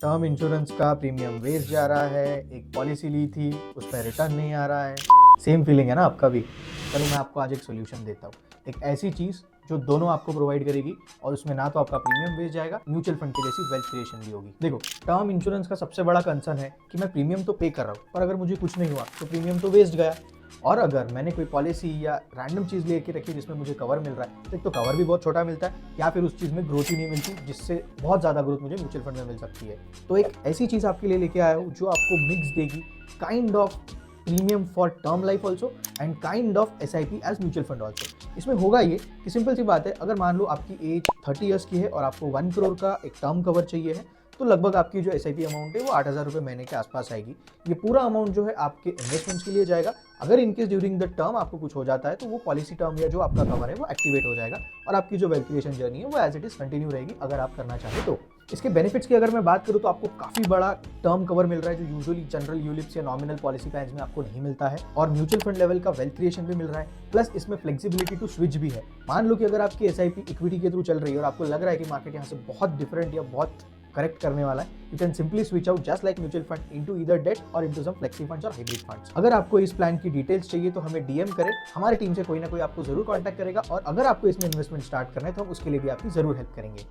Term insurance का premium waste जा रहा है, एक पॉलिसी ली थी उसमें रिटर्न नहीं आ रहा है। सेम फीलिंग है ना आपका भी? चलो मैं आपको आज एक सोल्यूशन देता हूँ, एक ऐसी चीज़ जो दोनों आपको प्रोवाइड करेगी और उसमें ना तो आपका प्रीमियम वेस्ट जाएगा, म्यूचुअल फंड की जैसी वेल्थ क्रिएशन भी होगी। देखो, टर्म इंश्योरेंस का सबसे बड़ा कंसर्न है कि मैं प्रीमियम तो पे कर रहा हूँ पर अगर मुझे कुछ नहीं हुआ तो प्रीमियम तो वेस्ट गया। और अगर मैंने कोई पॉलिसी या रैंडम चीज़ लेके रखी जिसमें मुझे कवर मिल रहा है तो एक तो कवर भी बहुत छोटा मिलता है या फिर उस चीज़ में ग्रोथ ही नहीं मिलती जिससे बहुत ज़्यादा ग्रोथ मुझे म्यूचुअल फंड में मिल सकती है। तो एक ऐसी चीज़ आपके लिए लेके आया हूँ जो आपको मिक्स देगी, kind of premium for term life also and kind of SIP as mutual fund also. इसमें होगा ये कि सिंपल सी बात है, अगर मान लो आपकी एज 30 ईयर्स की है और आपको 1 करोड़ का एक टर्म कवर चाहिए है तो लगभग आपकी जो SIP अमाउंट है वो 8,000 रुपये महीने के आसपास आएगी। ये पूरा अमाउंट जो है आपके इन्वेस्टमेंट्स के लिए जाएगा। अगर इनकेस ड्यूरिंग द टर्म आपको कुछ हो जाता है तो वो पॉलिसी टर्म या जो आपका कवर है वो एक्टिवेट हो जाएगा और आपकी जो वेल्थ क्रिएशन जर्नी है वो एज इट इज कंटिन्यू रहेगी अगर आप करना चाहें तो। इसके बेनिफिट्स की अगर मैं बात करूं तो आपको काफी बड़ा टर्म कवर मिल रहा है जो यूजुअली जनरल यूलिप्स या नॉमिनल पॉलिसी प्लान्स में आपको नहीं मिलता है, और म्यूचुअल फंड लेवल का वेल्थ क्रिएशन भी मिल रहा है। प्लस इसमें फ्लेक्सिबिलिटी टू स्विच भी है। मान लो कि अगर आपकी SIP इक्विटी के थ्रू चल रही है और आपको लग रहा है कि मार्केट यहाँ से बहुत डिफरेंट या बहुत करेक्ट करने वाला है, you can simply switch out just like mutual fund into either debt और इनटू सम फ्लेक्सी फंड्स और हाइब्रिड फंड्स। अगर आपको इस प्लान की डिटेल्स चाहिए तो हमें DM करें, हमारी टीम से कोई ना कोई आपको जरूर कांटेक्ट करेगा और अगर आपको इसमें इन्वेस्टमेंट स्टार्ट करना है तो हम उसके लिए भी आपकी जरूर हेल्प करेंगे।